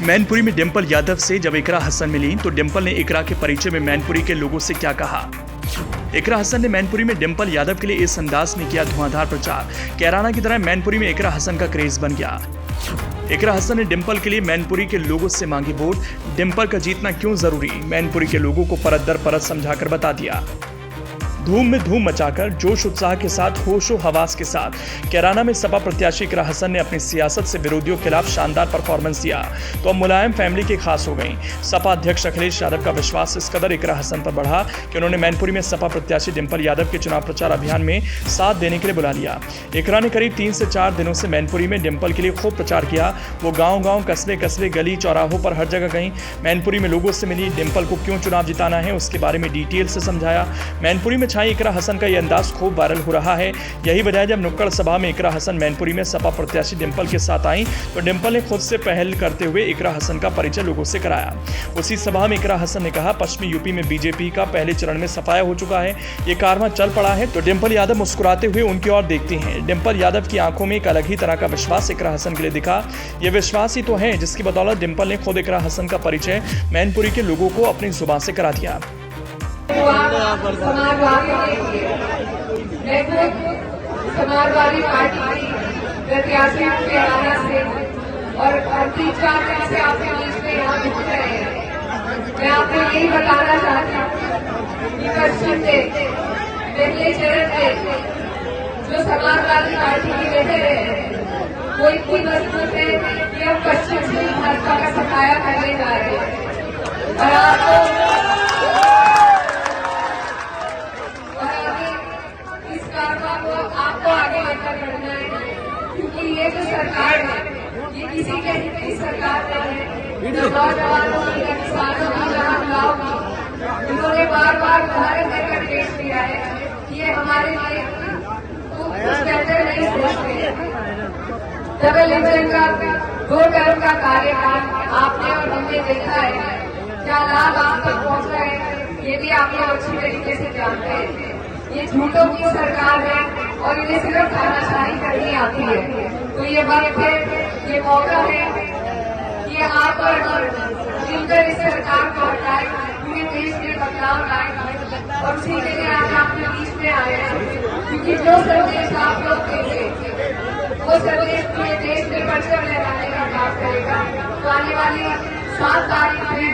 मैनपुरी में डिंपल यादव से जब इकरा हसन मिली तो डिंपल ने इकरा के परिचय में मैनपुरी के लोगों से क्या कहा। इकरा हसन ने मैनपुरी में डिंपल यादव के लिए इस अंदाज में किया धुआंधार प्रचार। कैराना की तरह मैनपुरी में इकरा हसन का क्रेज बन गया। इकरा हसन ने डिंपल के लिए मैनपुरी के लोगों से मांगी वोट। डिंपल का जीतना क्यों जरूरी, मैनपुरी के लोगों को परत दर परत समझाकर बता दिया। धूम में धूम मचाकर जोश उत्साह के साथ होशो हवास के साथ कैराना में सपा प्रत्याशी इकरा हसन ने अपनी सियासत से विरोधियों के खिलाफ शानदार परफॉर्मेंस दिया तो अब मुलायम फैमिली के खास हो गई। सपा अध्यक्ष अखिलेश यादव का विश्वास इस कदर इकरा हसन पर बढ़ा कि उन्होंने मैनपुरी में सपा प्रत्याशी डिंपल यादव के चुनाव प्रचार अभियान में साथ देने के लिए बुला लिया। इकरा ने करीब 3 से 4 दिनों से मैनपुरी में डिंपल के लिए खूब प्रचार किया। वो गाँव कस्बे गली चौराहों पर हर जगह गई। मैनपुरी में लोगों से मिली, डिंपल को क्यों चुनाव जिताना है उसके बारे में डिटेल से समझाया। मैनपुरी में छाई इकरा हसन का यह अंदाज खूब वायरल हो रहा है। यही वजह है जब नुक्कड़ सभा में इकरा हसन मैनपुरी में सपा प्रत्याशी डिंपल के साथ आई तो डिंपल ने खुद से पहल करते हुए इकरा हसन का परिचय लोगों से कराया। उसी सभा में इकरा हसन ने कहा, पश्चिमी यूपी में बीजेपी का पहले चरण में सफाया हो चुका है, ये कारवां चल पड़ा है। तो डिंपल यादव मुस्कुराते हुए उनकी ओर देखती हैं। डिंपल यादव की आंखों में एक अलग ही तरह का विश्वास इकरा हसन के लिए दिखा। ये विश्वास ही तो है जिसकी बदौलत डिंपल ने खुद इकरा हसन का परिचय मैनपुरी के लोगों को अपनी जुबान से करा दिया। समाजवादी पार्टी प्रत्याशी कैराना से और 3-4 दिन से आपके बीच में यहाँ दिख रहे हैं। मैं आपको यही बताना चाहती हूँ कि पश्चिम से पहले चरण में जो समाजवादी पार्टी के नेता हैं वो इतनी मजबूत है कि हम पश्चिम से भाजपा का सफाया करने जा रहे हैं और आपको आगे लेकर बढ़ना है, क्योंकि ये जो सरकार है ये किसी के हित की सरकार नहीं है। नौजवानों की, किसानों की, गाँव की, उन्होंने बार बार उदाहरण देकर पेश किया है कि ये हमारे लिए कुछ बेहतर नहीं सोचते। डबल इंजन का 2 टर्म का कार्यकाल आपने और हमने देखा है, क्या लाभ आप तक पहुंच रहे हैं ये भी आप लोग अच्छी तरीके से जानते हैं। ये झूठों की सरकार है और इन्हें सिर्फ तानाशाही करनी आती है। तो ये वक्त है, ये मौका है कि आप और मिलकर इस सरकार को हटाए, पूरे देश में बदलाव लाए और उसी के लिए आज आपके बीच में आए हैं। क्योंकि जो संदेश आप लोग देंगे वो संदेश पूरे देश में परचम लहराने का काम करेगा। तो आने वाली 7 तारीख में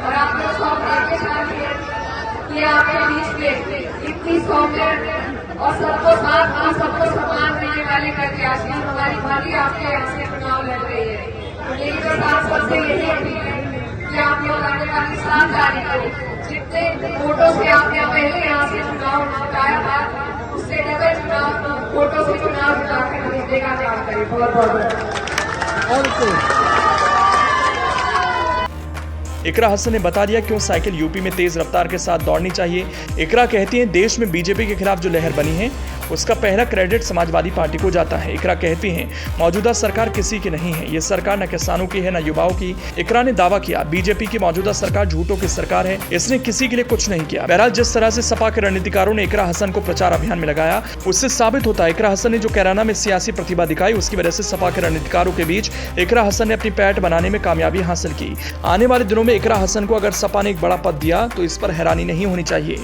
और आप लोग सौंपने के साथ ये आपके बीच में इतनी सौम्य और सबको साथ और सबको सम्मान देने वाले प्रत्याशी हमारी भारी आपके यहाँ से चुनाव लड़ रही है। तो मेरी तो साथ सबसे यही अपील है कि आप लोग आने वाली 7 तारीख को जितने वोटों से आपने पहले यहाँ से चुनाव जिताया था उससे डबल चुनाव वोटों से चुनाव जिताकर जीतने का काम करें। बहुत बहुत इकरा हसन ने बता दिया क्यों साइकिल यूपी में तेज रफ्तार के साथ दौड़नी चाहिए। इकरा कहती हैं देश में बीजेपी के खिलाफ जो लहर बनी है उसका पहला क्रेडिट समाजवादी पार्टी को जाता है। इकरा कहती हैं मौजूदा सरकार किसी की नहीं है, ये सरकार न किसानों की है न युवाओं की। इकरा ने दावा किया बीजेपी की मौजूदा सरकार झूठों की सरकार है, इसने किसी के लिए कुछ नहीं किया। बहरहाल जिस तरह से सपा के रणनीतिकारों ने इकरा हसन को प्रचार अभियान में लगाया उससे साबित होता है इकरा हसन ने जो कैराना में सियासी प्रतिभा दिखाई उसकी वजह से सपा के रणनीतिकारों के बीच इकरा हसन ने अपनी पैठ बनाने में कामयाबी हासिल की। आने वाले दिनों में इकरा हसन को अगर सपा ने एक बड़ा पद दिया तो इस पर हैरानी नहीं होनी चाहिए।